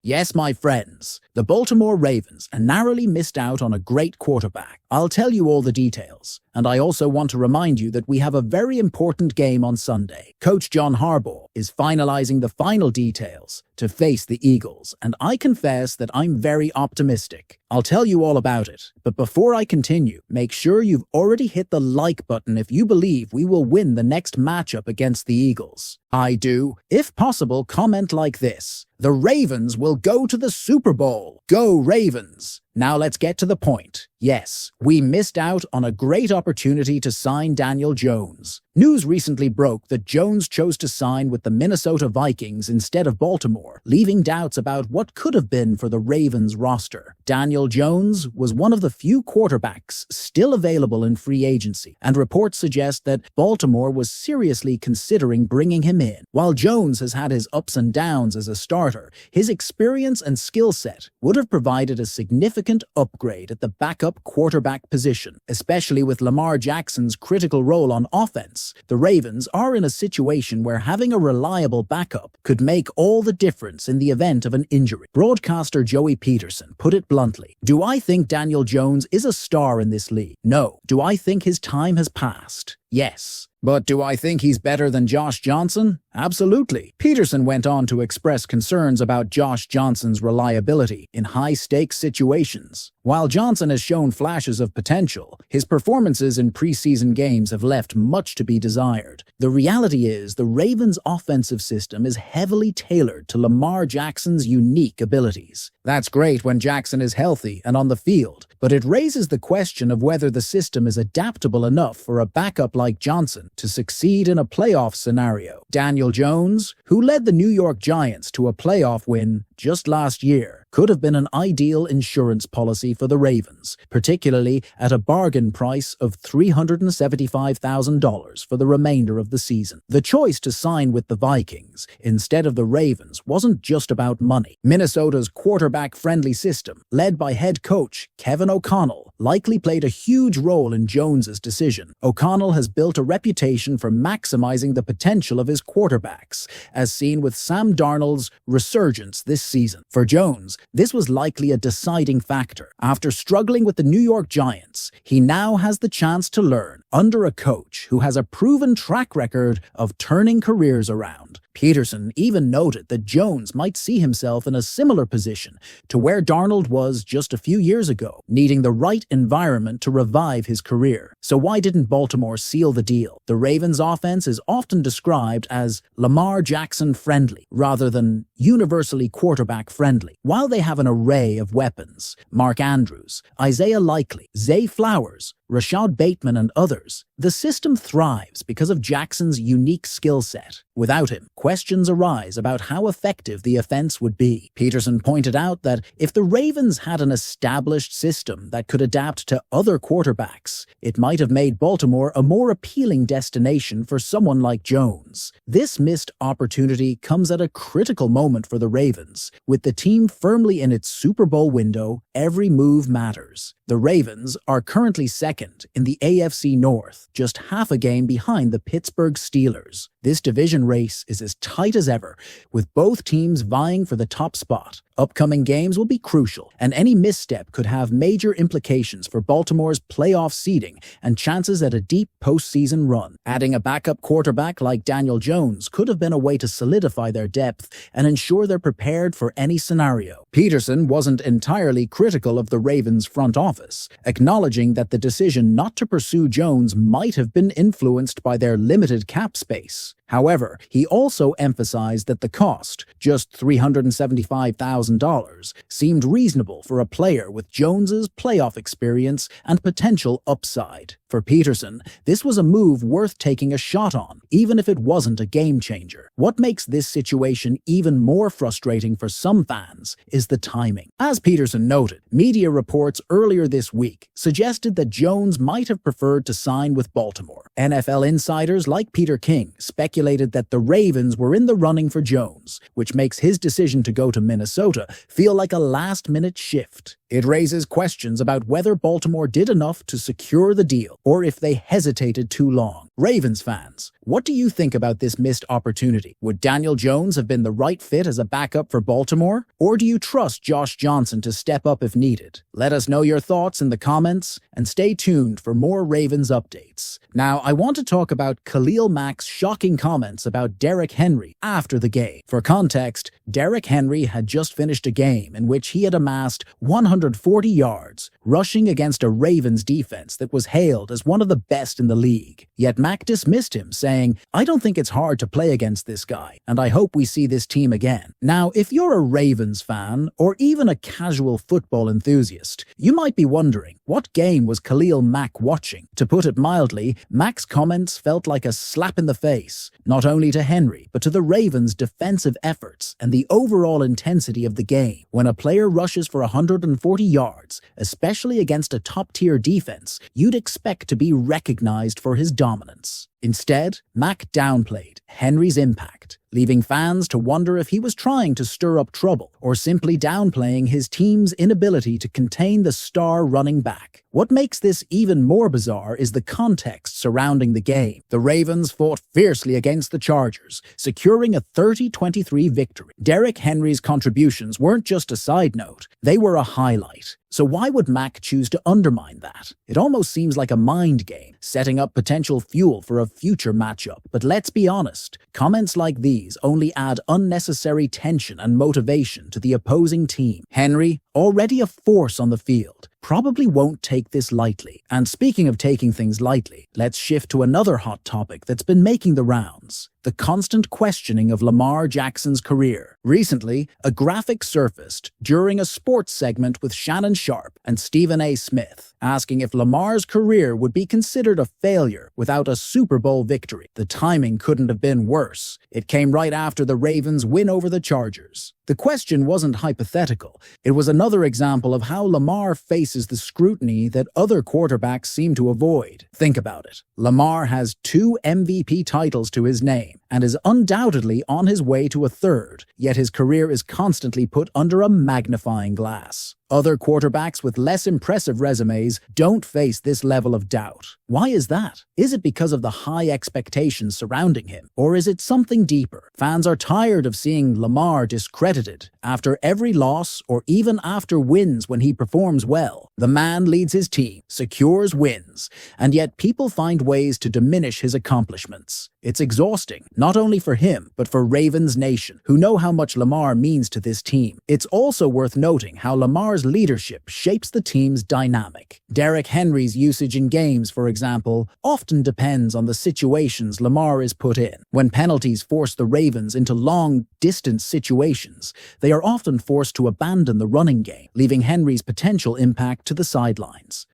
Yes, my friends, the Baltimore Ravens narrowly missed out on a great quarterback. I'll tell you all the details, and I also want to remind you that we have a very important game on Sunday. Coach John Harbaugh is finalizing the final details to face the Eagles, and I confess that I'm very optimistic. I'll tell you all about it, but before I continue, make sure you've already hit the like button if you believe we will win the next matchup against the Eagles. I do. If possible, comment like this: the Ravens will go to the Super Bowl. Go Ravens! Now let's get to the point. Yes, we missed out on a great opportunity to sign Daniel Jones. News recently broke that Jones chose to sign with the Minnesota Vikings instead of Baltimore, leaving doubts about what could have been for the Ravens roster. Daniel Jones was one of the few quarterbacks still available in free agency, and reports suggest that Baltimore was seriously considering bringing him in. While Jones has had his ups and downs as a starter, his experience and skill set would have provided a significant upgrade at the backup quarterback position, especially with Lamar Jackson's critical role on offense. The Ravens are in a situation where having a reliable backup could make all the difference in the event of an injury. Broadcaster Joey Peterson put it bluntly: "Do I think Daniel Jones is a star in this league? No. Do I think his time has passed? Yes. But do I think he's better than Josh Johnson? Absolutely." Peterson went on to express concerns about Josh Johnson's reliability in high-stakes situations. While Johnson has shown flashes of potential, his performances in preseason games have left much to be desired. The reality is the Ravens' offensive system is heavily tailored to Lamar Jackson's unique abilities. That's great when Jackson is healthy and on the field, but it raises the question of whether the system is adaptable enough for a backup like Johnson to succeed in a playoff scenario. Daniel Jones, who led the New York Giants to a playoff win just last year, could have been an ideal insurance policy for the Ravens, particularly at a bargain price of $375,000 for the remainder of the season. The choice to sign with the Vikings instead of the Ravens wasn't just about money. Minnesota's quarterback-friendly system, led by head coach Kevin O'Connell, likely played a huge role in Jones's decision. O'Connell has built a reputation for maximizing the potential of his quarterbacks, as seen with Sam Darnold's resurgence this season. For Jones, this was likely a deciding factor. After struggling with the New York Giants, he now has the chance to learn under a coach who has a proven track record of turning careers around. Peterson even noted that Jones might see himself in a similar position to where Darnold was just a few years ago, needing the right environment to revive his career. So why didn't Baltimore seal the deal? The Ravens' offense is often described as Lamar Jackson friendly, rather than universally quarterback friendly. While they have an array of weapons, Mark Andrews, Isaiah Likely, Zay Flowers, Rashad Bateman, and others, the system thrives because of Jackson's unique skill set. Without him, questions arise about how effective the offense would be. Peterson pointed out that if the Ravens had an established system that could adapt to other quarterbacks, it might have made Baltimore a more appealing destination for someone like Jones. This missed opportunity comes at a critical moment for the Ravens. With the team firmly in its Super Bowl window, every move matters. The Ravens are currently second in the AFC North, just half a game behind the Pittsburgh Steelers. This division race is as tight as ever, with both teams vying for the top spot. Upcoming games will be crucial, and any misstep could have major implications for Baltimore's playoff seeding and chances at a deep postseason run. Adding a backup quarterback like Daniel Jones could have been a way to solidify their depth and ensure they're prepared for any scenario. Peterson wasn't entirely critical of the Ravens' front office, acknowledging that the decision not to pursue Jones might have been influenced by their limited cap space. However, he also emphasized that the cost, just $375,000, seemed reasonable for a player with Jones's playoff experience and potential upside. For Peterson, this was a move worth taking a shot on, even if it wasn't a game changer. What makes this situation even more frustrating for some fans is the timing. As Peterson noted, media reports earlier this week suggested that Jones might have preferred to sign with Baltimore. NFL insiders like Peter King speculated that the Ravens were in the running for Jones, which makes his decision to go to Minnesota feel like a last-minute shift. It raises questions about whether Baltimore did enough to secure the deal, or if they hesitated too long. Ravens fans, what do you think about this missed opportunity? Would Daniel Jones have been the right fit as a backup for Baltimore? Or do you trust Josh Johnson to step up if needed? Let us know your thoughts in the comments and stay tuned for more Ravens updates. Now, I want to talk about Khalil Mack's shocking comments about Derrick Henry after the game. For context, Derrick Henry had just finished a game in which he had amassed 140 yards, rushing against a Ravens defense that was hailed as one of the best in the league. Yet Mack dismissed him, saying, "I don't think it's hard to play against this guy, and I hope we see this team again." Now, if you're a Ravens fan, or even a casual football enthusiast, you might be wondering, what game was Khalil Mack watching? To put it mildly, Mack's comments felt like a slap in the face, not only to Henry, but to the Ravens' defensive efforts and the overall intensity of the game. When a player rushes for 140 yards, especially against a top-tier defense, you'd expect to be recognized for his dominance. Instead, Mack downplayed Henry's impact, leaving fans to wonder if he was trying to stir up trouble or simply downplaying his team's inability to contain the star running back. What makes this even more bizarre is the context surrounding the game. The Ravens fought fiercely against the Chargers, securing a 30-23 victory. Derrick Henry's contributions weren't just a side note, they were a highlight. So why would Mack choose to undermine that? It almost seems like a mind game, setting up potential fuel for a future matchup. But let's be honest, comments like these only add unnecessary tension and motivation to the opposing team. Henry, already a force on the field, probably won't take this lightly. And speaking of taking things lightly, let's shift to another hot topic that's been making the rounds: the constant questioning of Lamar Jackson's career. Recently, a graphic surfaced during a sports segment with Shannon Sharpe and Stephen A. Smith, asking if Lamar's career would be considered a failure without a Super Bowl victory. The timing couldn't have been worse. It came right after the Ravens' win over the Chargers. The question wasn't hypothetical. It was another example of how Lamar faces the scrutiny that other quarterbacks seem to avoid. Think about it. Lamar has 2 MVP titles to his name and is undoubtedly on his way to a third, yet his career is constantly put under a magnifying glass. Other quarterbacks with less impressive resumes don't face this level of doubt. Why is that? Is it because of the high expectations surrounding him? Or is it something deeper? Fans are tired of seeing Lamar discredited after every loss or even after wins when he performs well. The man leads his team, secures wins, and yet people find ways to diminish his accomplishments. It's exhausting, not only for him, but for Ravens Nation, who know how much Lamar means to this team. It's also worth noting how Lamar's leadership shapes the team's dynamic. Derrick Henry's usage in games, for example, often depends on the situations Lamar is put in. When penalties force the Ravens into long-distance situations, they are often forced to abandon the running game, leaving Henry's potential impact to the sidelines.